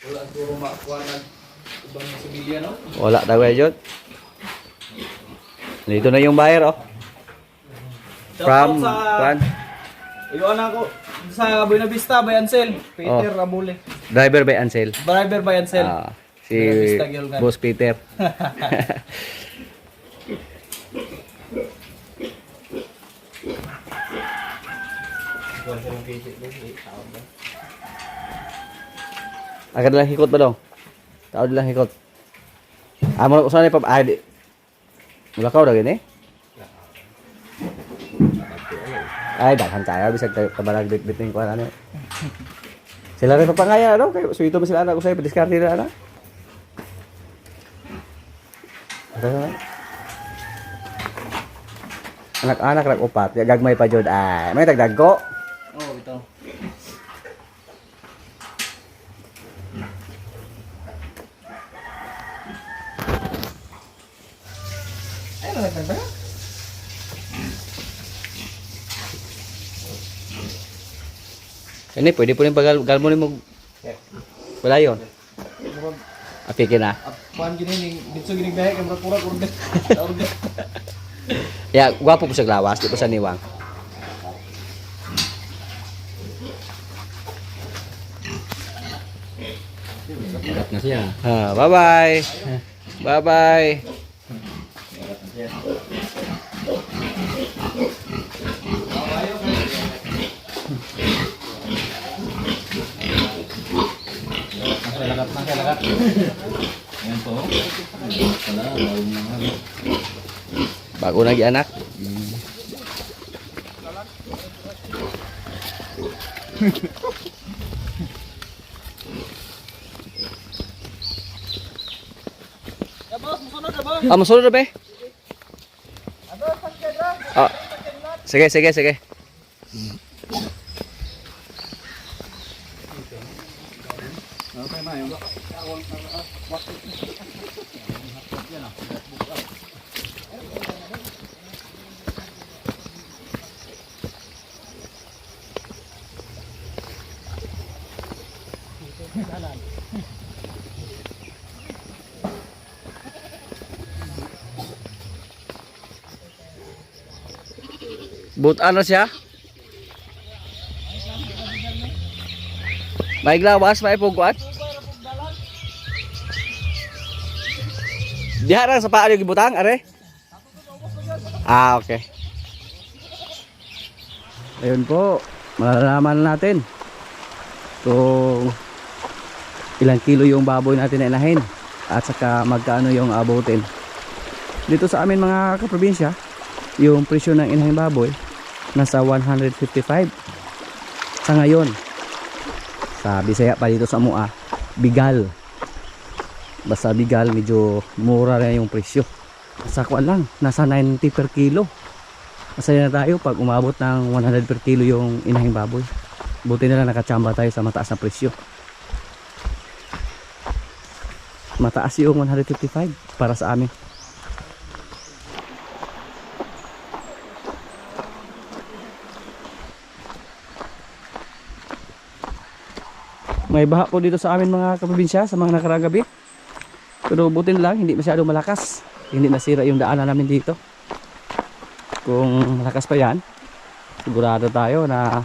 Wala siguro makuha ng ibang similya, no? Wala tayo yun. Dito na yung buyer, oh. From, sa... Iyon ako sa Buena Vista by Ansel. Peter Ramule. Driver by Ansel. Driver by Ansel. Si Buena Vista, Gilgan. Boss Peter. Agad lang hikot ba dong? Tao lang hikot. Mo saan ni pap di. Mulakaw ra gini. Ay daghan tayo bisag kabalag bit-biting ko ano. Sila rin papangaya ano kay suito mo sila anak ko sa diskarte na ana. Anak-anak rag upat, gagmay pa jud ay. May dagdag ko. Oh, ito. Ay, nalagdag ba? Ini pwede po rin pagal mo rin mo. Wala yun. Apikin na. Kuan gini dito gini gahe kay murag order. Order. Ya, gwapo po sa lawas, di po sa niwang. Magat na siya. Bye-bye. Bye-bye. Lagat. Ayan po. Wala, bawang mga ano. Bago lagi anak. Ya boss, musunod na boss. Masunod na ba? Ado, sakit ra. Sige. Okay na yun. But ano siya? May glawas, may pugwat. Diha ra sa paa yung gibutang, are? Okay. Ayun po, malalaman natin kung ilang kilo yung baboy natin na inahin at saka magkano yung abutin. Dito sa amin mga kaprobinsya, yung presyo ng inahing baboy nasa 155 sa ngayon. Sa Bisaya pa dito sa Mua, bigal. Basta bigal, medyo mura na yung presyo. Sa kuan lang, nasa 90 per kilo. Masaya na tayo pag umabot ng 100 per kilo yung inahing baboy. Buti na lang nakachamba tayo sa mataas na presyo. Mataas yung 155 para sa amin. May baha po dito sa amin mga kaprobinsya sa mga nakaraang gabi. Pero butin lang, hindi masyadong malakas. Hindi nasira yung daanan namin dito. Kung malakas pa yan, sigurado tayo na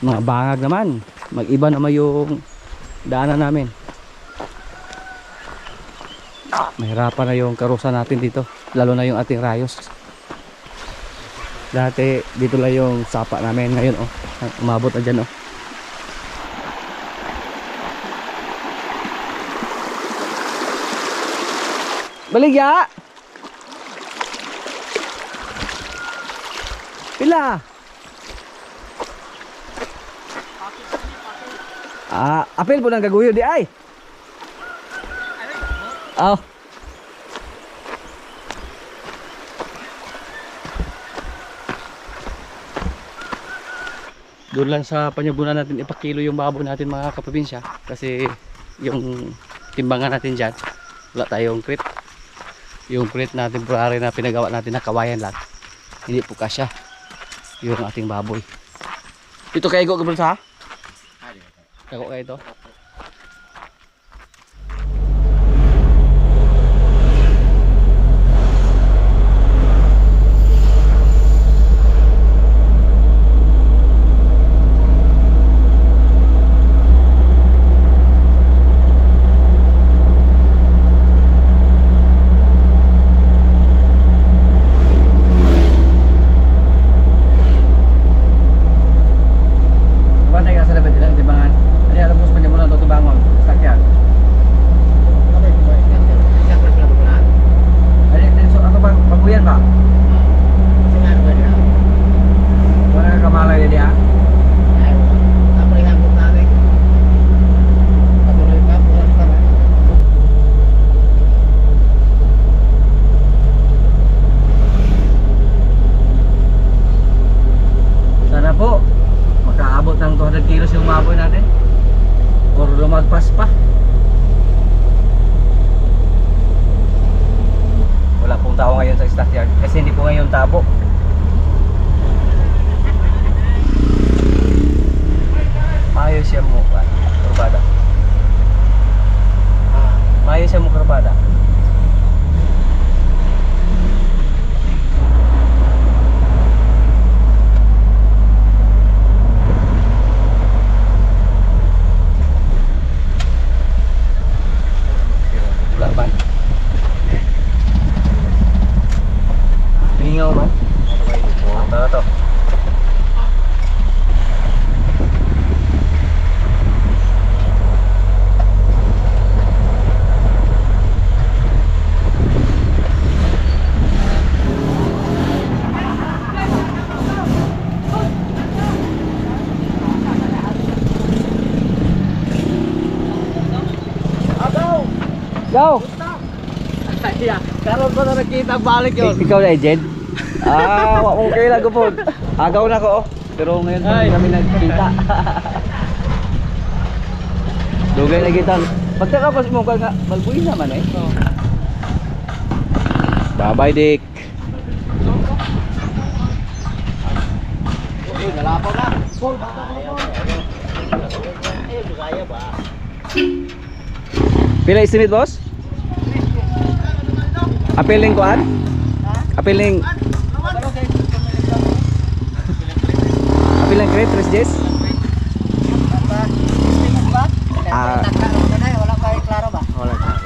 mga bangag naman. Mag-iba naman yung daanan namin. Mahirapan na yung karusa natin dito. Lalo na yung ating rayos. Dati dito lang yung sapa namin. Ngayon umabot na dyan . Baligya! Pila? Apel po nang gaguyo di ay. Doon lang sa panyabunan natin ipakilo yung baboy natin mga kaprobinsya kasi yung timbangan natin dyan wala tayong crate. Yung crate natin temporary na pinagawa natin na kawayan lang, hindi po kasya yung ating baboy. Ito kay go sa? Ako kay ito. Go! Karoon ko na nakita ang balik yun. Ikaw na, Jed? Okay lang po. Agaw na ko, oh. Pero ngayon pa kami nagkita. Dugay na kita. Pagkakapas mo ka nga, malbuin naman eh. Bye-bye, Dick. Nalapaw na. Pila estimate, boss? Apiling kuan? Apiling crate, 3 J's? Ah, Wala pa klaro ba? Wala pa.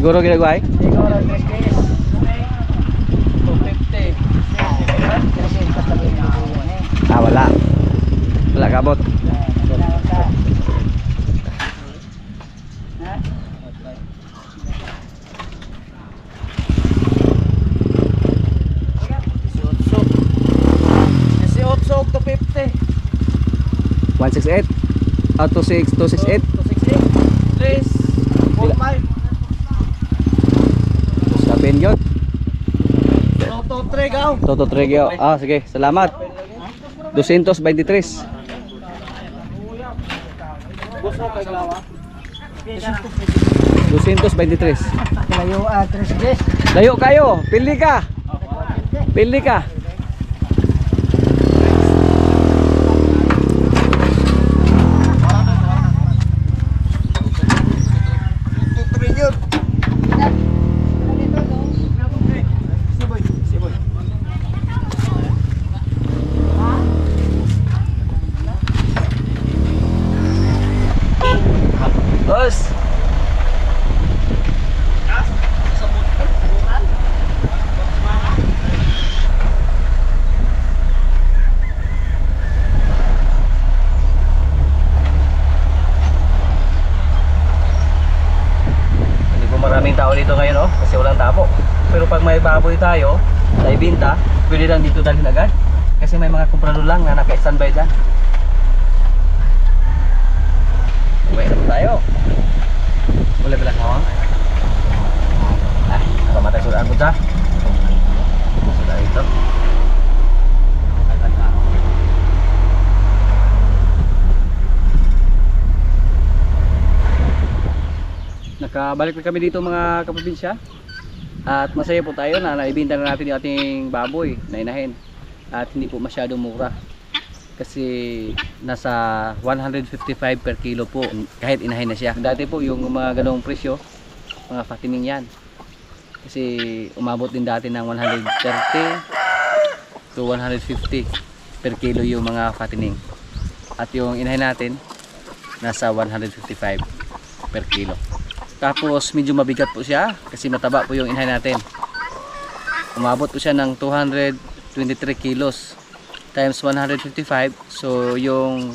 siguro ginagawa eh? Siguro 3 days. 250. Ah, wala. Wala kabot. Si Otsog 250. 168. Ah, 268. 260. Please. 45. Sabihin yun. Toto 3 gaw. Toto Tregeo. Ah, sige. Salamat. 223. Gusto kay Glawa. 223. Layo 3 days. Layo kayo. Pili ka. Pili ka. Boss. Hindi po maraming tao dito ngayon, oh, kasi walang tapo. Pero pag may baboy tayo na ibinta, pwede lang dito dalhin agad. Kasi may mga kumprador lang na naka-standby dyan. Uwi na po tayo. Boleh belah kawan. Kalau mata sudah aku dah. Sudah itu. Nakabalik na kami dito mga kaprobinsya. At masaya po tayo na naibinta na natin yung ating baboy na inahin. At hindi po masyadong mura. Kasi nasa 155 per kilo po kahit inahin na siya. Dati po yung mga ganong presyo, mga fattening yan. Kasi umabot din dati ng 130 to 150 per kilo yung mga fattening. At yung inahin natin nasa 155 per kilo. Tapos medyo mabigat po siya kasi mataba po yung inahin natin. Umabot po siya ng 223 kilos times 155, so yung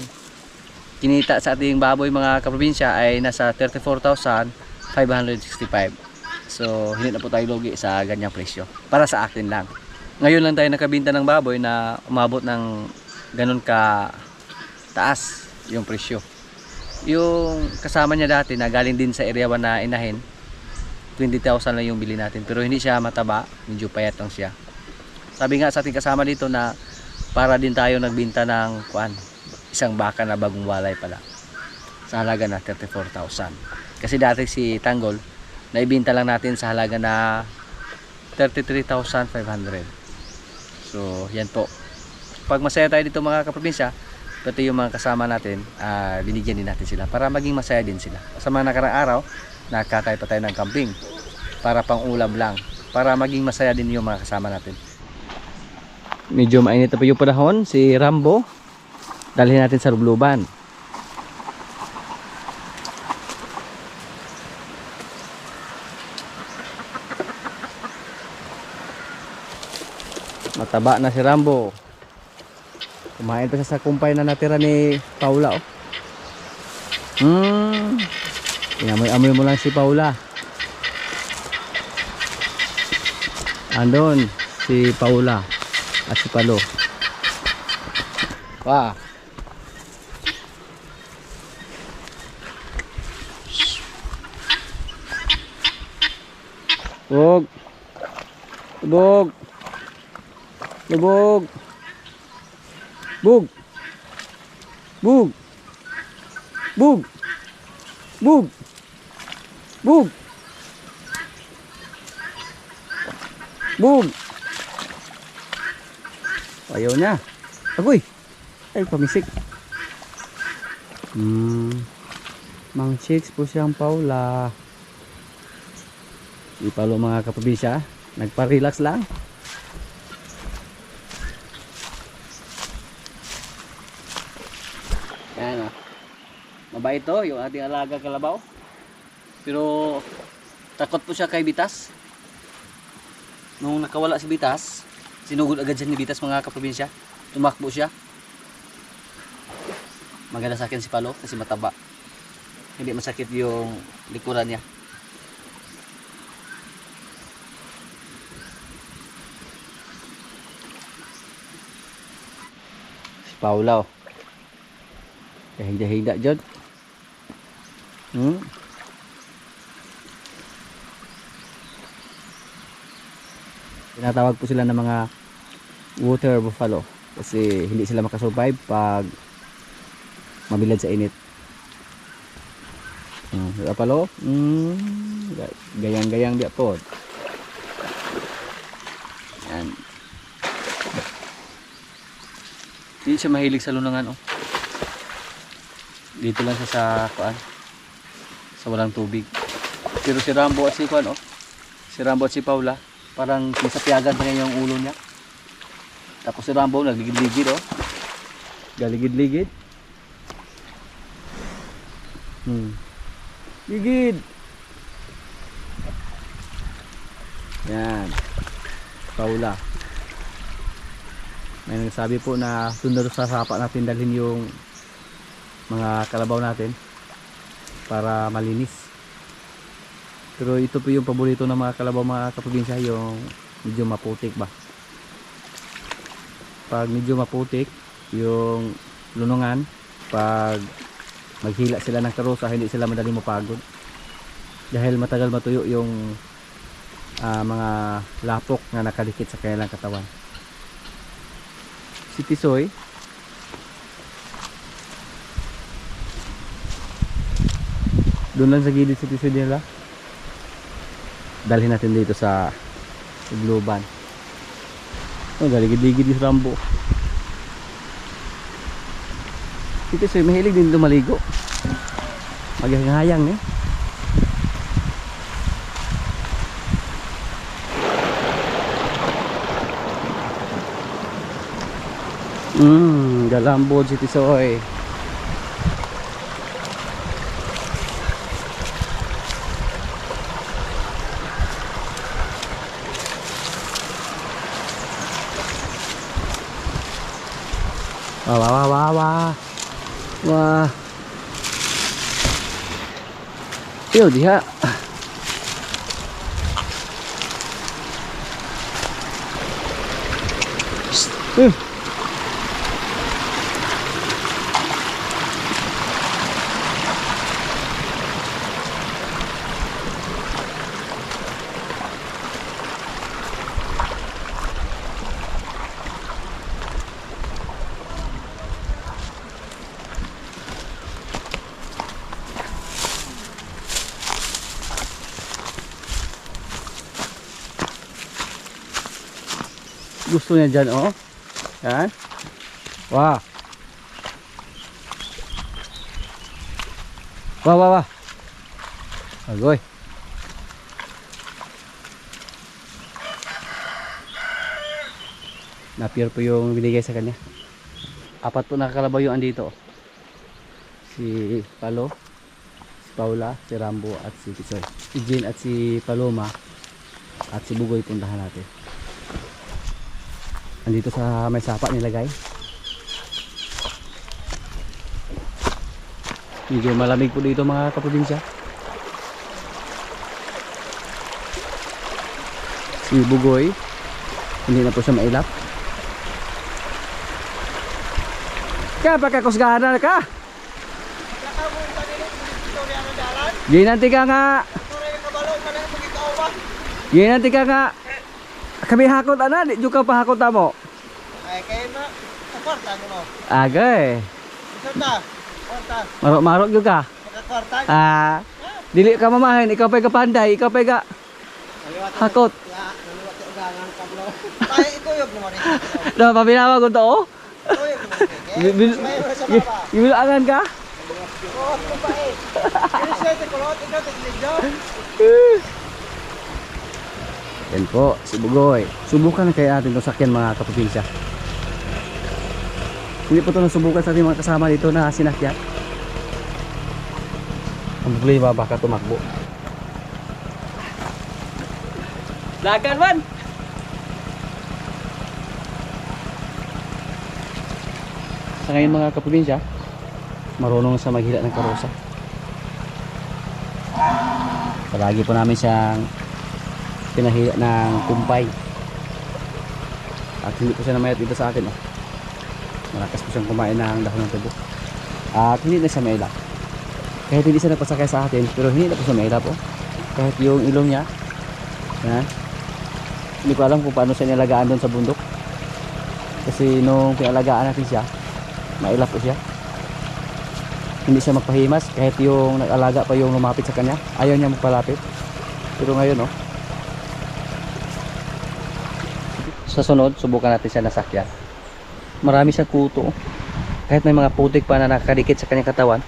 kinita sa ating baboy mga kaprobinsya ay nasa 34,565. So hindi na po tayo lugi sa ganyang presyo para sa akin lang. Ngayon lang tayo nakabinta ng baboy na umabot ng ganun ka taas yung presyo. Yung kasama niya dati na galing din sa area 1 na inahin, 20,000 lang yung bili natin, pero hindi siya mataba, medyo payat lang siya. Sabi nga sa ating kasama dito na para din tayo nagbinta ng isang baka na bagong walay pala sa halaga na 34,000. Kasi dati si Tanggol naibinta lang natin sa halaga na 33,500. So yan po, pag masaya tayo dito mga kaprobinsya, pati yung mga kasama natin, binigyan din natin sila para maging masaya din sila. Sa mga nakarang araw nakakay pa tayo ng kambing para pang ulam lang, para maging masaya din yung mga kasama natin. Medyo mainit pa yung panahon. Si Rambo dalhin natin sa lubluban. Mataba na si Rambo. Kumain pa siya sa kumpay na natira ni Paula, oh. Inamoy-amoy mo lang si Paula. Andon si Paula at si Palo. Wah. Lubog. Lubog. Lubog. Bug. Bug. Bug. Bug. Bug. Bug. Ayaw niya. Agoy. Ay, pamisik. Mang chicks po siyang Paula. Ipalo mga kapabisya. Nagpa-relax lang. Yan o. Mabait to, yung ating alaga kalabaw. Pero takot po siya kay Bitas. Nung nakawala si Bitas, sinugod agad siya ni Bitas mga kaprobinsya. Tumakbo siya. Maganda sa akin si Palo kasi mataba. Hindi masakit yung likuran niya. Si Paula oh. Kahigda-higda dyan. Tinatawag po sila ng mga water buffalo kasi hindi sila makasurvive pag mabilad sa init. Palo, gayang-gayang dia po. Yan. Hindi siya mahilig sa lunangan oh. Dito lang siya sa kuan. Sa walang tubig. Pero si Rambo at si kuan oh. Si Rambo at si Paula, parang pisapiagan pa niya yung ulo niya. Tapos si Rambo nagligid-ligid oh. Galigid-ligid. Ligid. Yan. Paula. May nagsabi po na sunod sa sapa natin dalhin yung mga kalabaw natin para malinis. Pero ito po yung paborito ng mga kalabaw mga kaprobinsya, yung medyo maputik ba. Pag medyo maputik yung lunungan, pag maghila sila ng karusa, hindi sila madaling mapagod dahil matagal matuyo yung mga lapok na nakadikit sa kanilang katawan. Si Tisoy doon lang sa gilid si Tisoy nila. Dalhin natin dito sa Globan. Oh, galigid-ligid yung Rambo. Si Tisoy mahilig din lumaligo. Maghahayang eh. Galambod si Tisoy. Wah. Wah. Yo diha. Gusto niya dyan oh. Yan. Wah. Wah. Agoy. Napier po yung binigay sa kanya. 4 po nakakalabaw yung andito. Si Palo, si Paula, si Rambo at si Tisoy. Si Jean at si Paloma at si Bugoy puntahan natin. Andito sa may sapa nilagay. Medyo malamig po dito mga kaprobinsya. Si Bugoy hindi na po siya mailap. Kaya pagkakusgahan na ka. Di nanti ka nga. Yan natin ka nga. Kami hakot ana, di juga pa hakot mo. Ay, kayo na. Kakwarta nyo mo. Agay. Ito ta. Kwarta. Marok-marok juga. Kakwarta. Dili ka mamahin, ikaw pa'y kapanday, ikaw pa'y ka hakot. Naliwat yung gangan ka mo. Tayo ikuyog naman rin. No, pabinawa ko to, oh. Ikuyog naman. Gibilangan ka? Oo, kumpait. Pero siya, tikulot. Ikaw, tigligyo. Yan po, si Bugoy. Subukan na kaya natin itong sakyan mga kaprobinsya. Hindi po ito nasubukan sa ating mga kasama dito na sinakyan. Ang problema baka tumakbo. Lagan man! Sa ngayon mga kaprobinsya, marunong sa maghila ng karosa. Palagi po namin siyang pinahila ng kumpay. At hindi po siya namayat dito sa atin. Oh. Malakas po siyang kumain ng dahon ng tubo. At hindi na siya mailap. Kahit hindi siya nagpasakay sa atin, pero hindi na po siya mailap. Oh. Kahit yung ilong niya, yan. Hindi ko alam kung paano siya nilagaan doon sa bundok. Kasi nung pinalagaan natin siya, mailap po siya. Hindi siya magpahimas. Kahit yung nag-alaga pa yung lumapit sa kanya, ayaw niya magpalapit. Pero ngayon, oh, sa sunod, subukan natin siya nasakyan. Marami siyang kuto. Kahit may mga putik pa na nakakadikit sa kanyang katawan,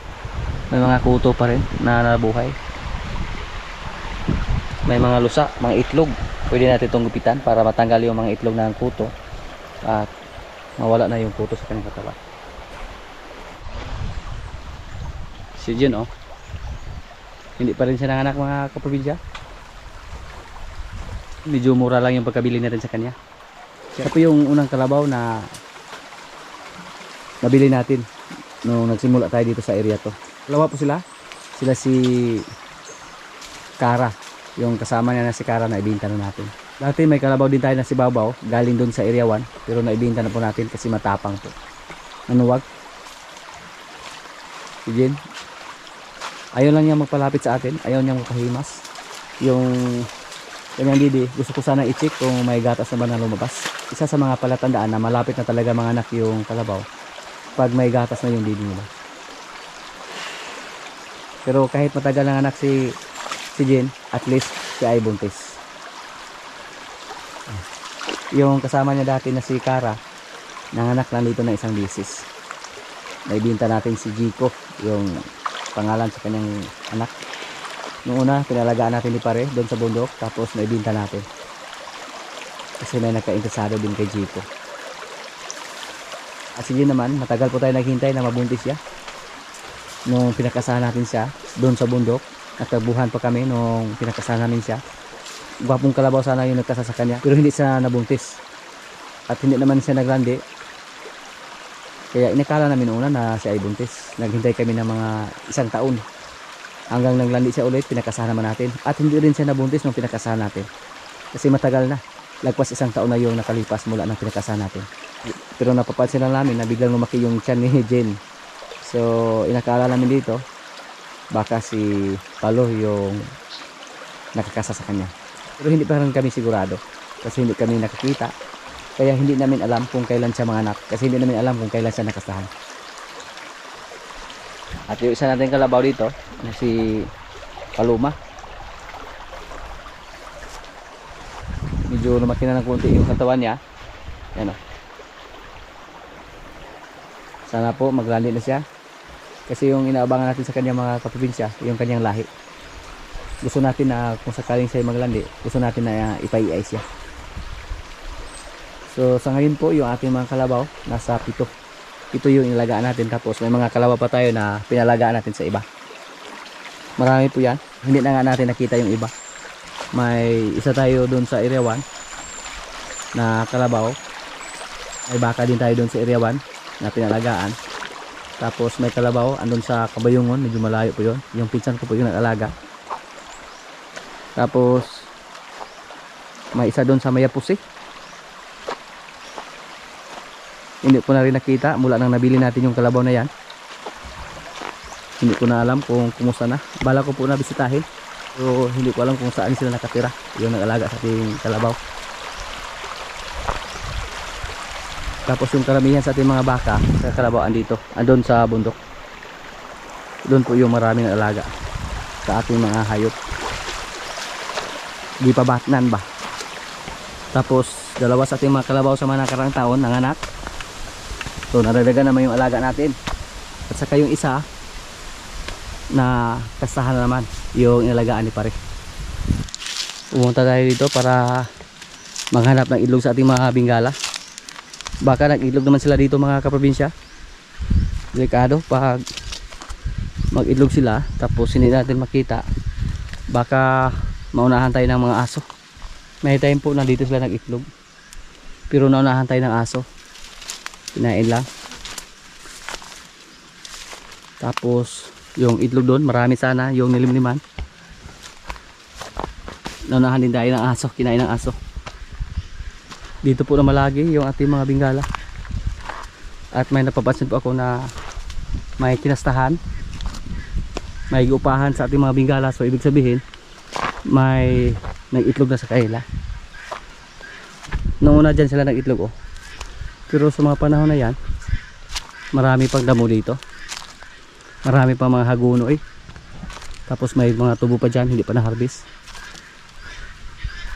may mga kuto pa rin na nabuhay. May mga lusa, mga itlog. Pwede natin itong gupitan para matanggal yung mga itlog ng kuto at mawala na yung kuto sa kanyang katawan. Si Jun, oh, hindi pa rin siya nanganak mga kaprobinsya. Medyo mura lang yung pagkabili natin sa kanya. Siya po yung unang kalabaw na nabili natin nung nagsimula tayo dito sa area to. Dalawa po sila. Sila si Kara. Yung kasama niya na si Kara na ibinta na natin. Dati may kalabaw din tayo na si Babaw. Galing doon sa area 1. Pero naibinta na po natin kasi matapang po. Nanuwag. Si Jen. Ayaw lang niya magpalapit sa atin. Ayaw niya magpahimas. Yung kanyang didi, gusto ko sana i-check kung may gatas na ba na lumabas. Isa sa mga palatandaan na malapit na talaga mga anak yung kalabaw pag may gatas na yung didi nila. Pero kahit matagal ng anak si Jen, at least si ay buntis. Yung kasama niya dati na si Kara, nanganak lang dito na isang bisis. Naibinta natin si Jico, yung pangalan sa kanyang anak. Noong una, pinalagaan natin ni Pare doon sa bundok, tapos naibinta natin. Kasi may nagka-interesado din kay Jico. At sige naman, matagal po tayo naghintay na mabuntis siya. Nung pinakasahan natin siya doon sa bundok, nagtabuhan pa kami nung pinakasahan namin siya. Gwapong kalabaw sana yung nagkasa sa kanya, pero hindi siya nabuntis. At hindi naman siya naglandi. Kaya inakala namin una na siya ay buntis. Naghintay kami ng mga 1 taon. Hanggang naglandi siya ulit, pinakasahan naman natin. At hindi rin siya nabuntis nung pinakasahan natin. Kasi matagal na. Lagpas 1 taon na yung nakalipas mula ng pinakasahan natin. Pero napapansin na namin na biglang lumaki yung tiyan ni Jen. So inakala namin dito, baka si Palo yung nakakasa sa kanya. Pero hindi pa rin kami sigurado. Kasi hindi kami nakakita. Kaya hindi namin alam kung kailan siya manganak. Kasi hindi namin alam kung kailan siya nakasahan. At yung isa natin kalabaw dito, na si Paloma. Medyo lumaki na ng konti yung katawan niya. Yan o. Sana po maglandi na siya. Kasi yung inaabangan natin sa kanyang mga kaprobinsya, yung kanyang lahi. Gusto natin na kung sakaling siya maglandi, gusto natin na ipaiay siya. So sa ngayon po yung ating mga kalabaw nasa 7. Ito yung inalagaan natin, tapos may mga kalabaw pa tayo na pinalagaan natin sa iba. Marami po yan. Hindi na nga natin nakita yung iba. May isa tayo doon sa area 1 na kalabaw. May baka din tayo doon sa area 1 na pinalagaan. Tapos may kalabaw andun sa Kabayungon, medyo malayo po yun. Yung pinsan ko po yung nag-alaga. Tapos may isa doon sa Mayapusi. Hindi ko na rin nakita mula nang nabili natin yung kalabaw na yan. Hindi ko na alam kung kumusta na. Bala ko po na bisitahin So hindi ko alam kung saan sila nakatira. Yung nag-alaga sa ating kalabaw. Tapos yung karamihan sa ating mga baka sa kalabaw andito, andun sa bundok. Doon po yung maraming alaga sa ating mga hayop. Di pa batnan ba? Tapos dalawa sa ating mga kalabaw sa mga nakarang taon nanganak. So naradagan naman yung alaga natin. At saka yung isa na kasahan na naman yung inalagaan ni pare. Pumunta tayo dito para maghanap ng itlog sa ating mga bingala. Baka nag-itlog naman sila dito mga kaprobinsya. Delikado pag mag-itlog sila tapos hindi natin makita. Baka maunahan tayo ng mga aso. May time po nandito sila nag-itlog. Pero naunahan tayo ng aso. Kinain lang. Tapos yung itlog doon marami sana yung nilimliman. Naunahan din tayo ng aso. Kinain ng aso. Dito po na malagi yung ating mga bingala. At may napapansin po ako na may kinastahan, may upahan sa ating mga bingala. So ibig sabihin may nag-itlog na sa kanila. Noong una dyan sila nag-itlog oh. Pero sa mga panahon na yan marami pang damo dito. Marami pang mga haguno eh. Tapos may mga tubo pa dyan hindi pa na-harvest.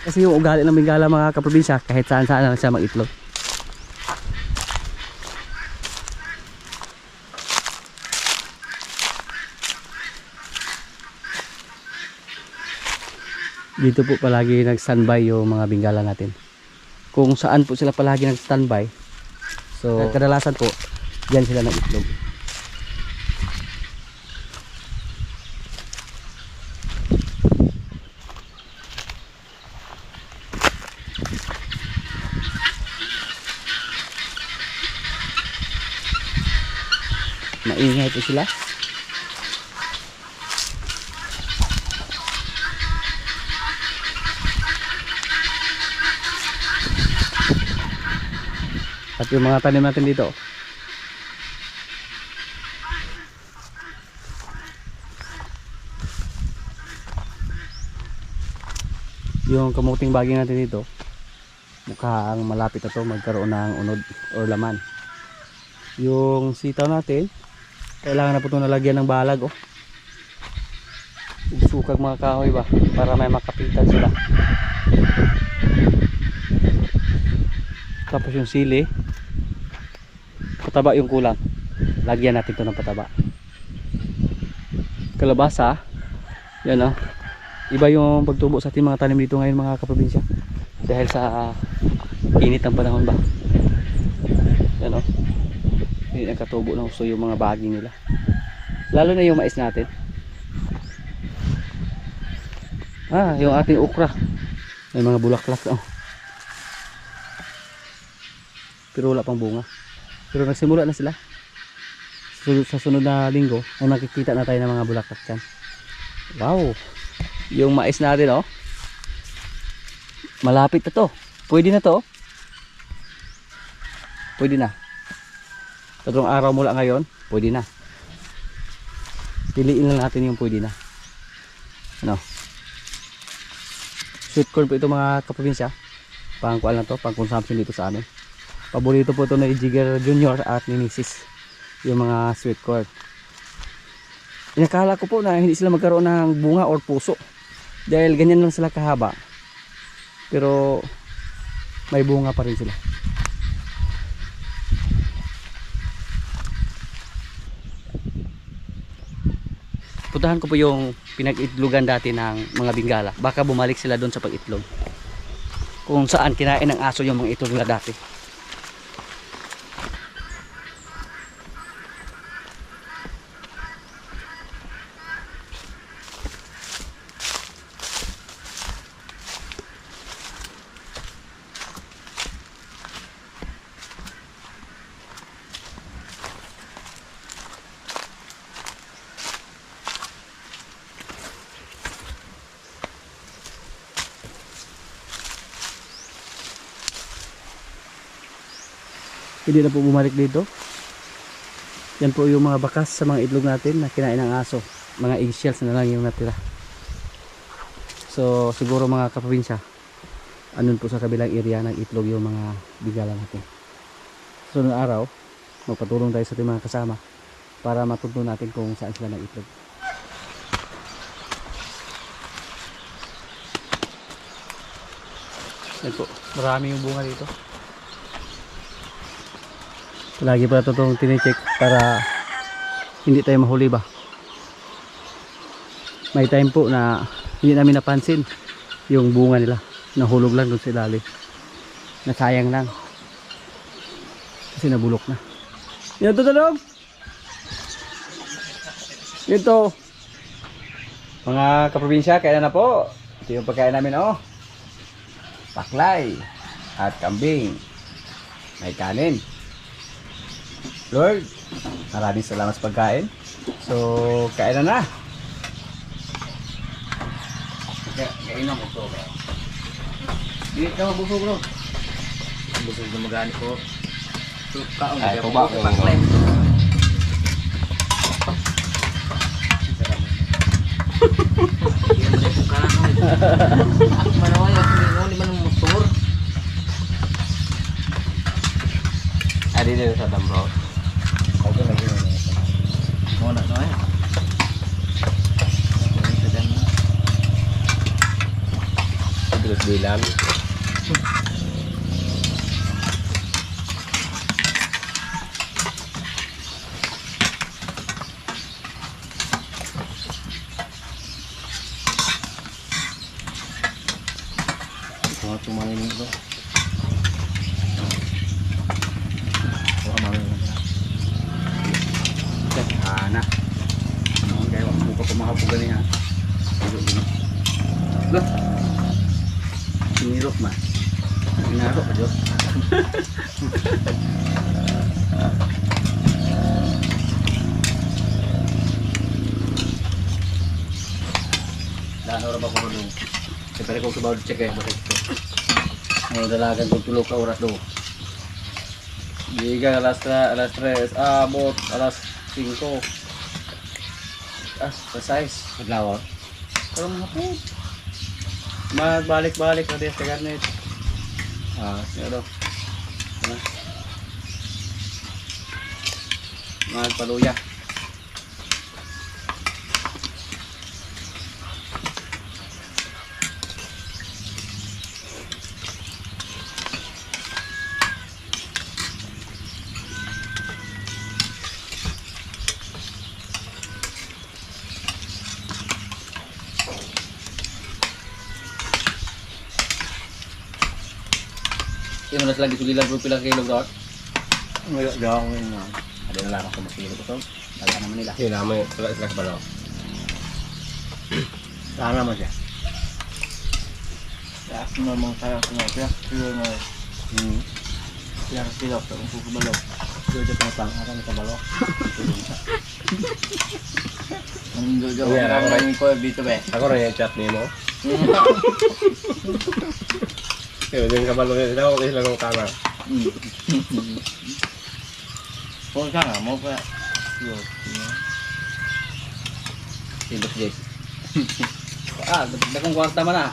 Kasi yung ugali ng bingala mga kaprobinsya kahit saan saan lang siya mag-itlog. Dito po palagi nag-standby yung mga bingala natin. Kung saan po sila palagi nag-standby. So kadalasan po diyan sila nag-itlog. Maingay po sila. At yung mga tanim natin dito. Yung kamuting baging natin dito, mukhang malapit na to magkaroon ng unod or laman. Yung sitaw natin, kailangan na po itong nalagyan ng balag oh. Sukag mga kahoy ba para may makapitan sila. Tapos yung sili, pataba yung kulang, lagyan natin ito ng pataba. Kalabasa, yan oh. Iba yung pagtubo sa ating mga tanim dito ngayon mga kaprobinsya dahil sa init ng panahon ba. Yan oh. Hindi nagkatubo ng gusto yung mga baging nila. Lalo na yung mais natin. Yung ating okra. May mga bulaklak oh. Pero wala pang bunga. Pero nagsimula na sila. Sa sunod na linggo ay makikita na tayo ng mga bulaklak dyan. Wow. Yung mais natin oh. Malapit na to. Pwede na to. Pwede na. Tatlong araw mula ngayon, pwede na. Piliin lang natin yung pwede na. Ano? Sweet corn po ito mga kaprobinsya. Pangkuan lang to, pang consumption dito sa amin. Paborito po ito na Jigger Junior at ni Mrs. Yung mga sweet corn. Inakala ko po na hindi sila magkaroon ng bunga or puso. Dahil ganyan lang sila kahaba. Pero may bunga pa rin sila. Puntahan ko po yung pinag-itlogan dati ng mga bingala. Baka bumalik sila doon sa pag-itlog. Kung saan kinain ng aso yung mga itlog nila dati. Hindi na po bumalik dito. Yan po yung mga bakas sa mga itlog natin na kinain ng aso. Mga eggshells na lang yung natira. So siguro mga kaprobinsya, andun po sa kabilang area ng itlog yung mga bigala natin. So noong araw, magpatulong tayo sa ating mga kasama para matuto natin kung saan sila ng itlog. Yan po, marami yung bunga dito. Lagi pa itong tinicheck para hindi tayo mahuli ba. May time po na hindi namin napansin yung bunga nila. Nahulog lang doon sa ilalim. Nasayang lang. Kasi nabulok na. Yan ito talog! Ito. Mga kaprobinsya, kailan na po? Ito yung pagkain namin, oh. Paklay at kambing. May kanin. Lord, maraming salamat sa pagkain. So, kain na. Kain na mo ito. Hindi ka mabusog, bro. Busog na magani ko. Kaon Ay, ito ba? Adi din sa dambro. Ako lagi na. Muna no eh. Terus bilang. Ito tumanin ito. Ana. Kaya wag mo pa pumahapugan niya. Loh. Sinirok man. Sinarok pa Diyos. Daan oras ba ko doon? Siyempre kung subaw check eh. Bakit ito? Mga dalagan kung tulog ka oras doon. Giga alas 3, abot alas 5. Sa size. Maglawar. Pero mahapon. Magbalik-balik na din sa garnet. Pero ano? Magpaluya. Yung nas lagi sugilan bro pila kilo bro. Ngayon daw ako ngayon. Ada na lang ako makilo ko. Daga naman nila. Yun naman yung sila balo. Sana naman siya. Taas mo mga kaya ko nga. Kaya mo. Kaya sila ko kung kubalo. Yo je pang akan ka balo. Ang dojo. Yeah, Ang right. maraming ko dito ba. Ako rin yung chat niyo mo. Kaya din kabalo niya. Sila ko kayo lang ng kana. Kung ka nga mo pa. Yo. Sibot Jess. Dakong kwarta man ah.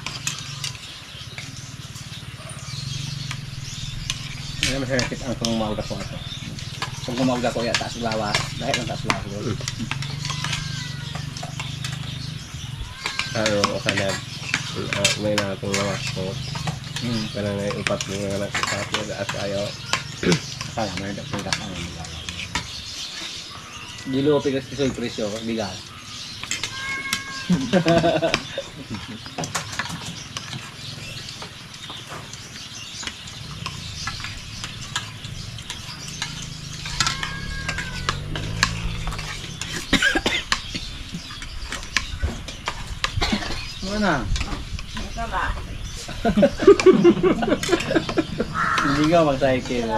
Hindi naman siya nakita ang kumauda ko ito. Kung kumawag ako ya taas lawas, dahil ang taas lawas. Ano, okay na. May nakatong lawas ko. Kaya na upat mo nga nakita ko. At ayaw. Kaya may dakong dakong nila. Dilo pigas piso yung presyo, bigal. Mana? Hindi ka mag-cycle.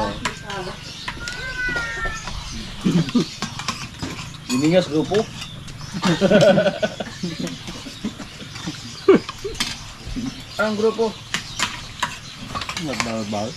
Hindi nga sa grupo. Ang grupo. Nagbawal-bawal.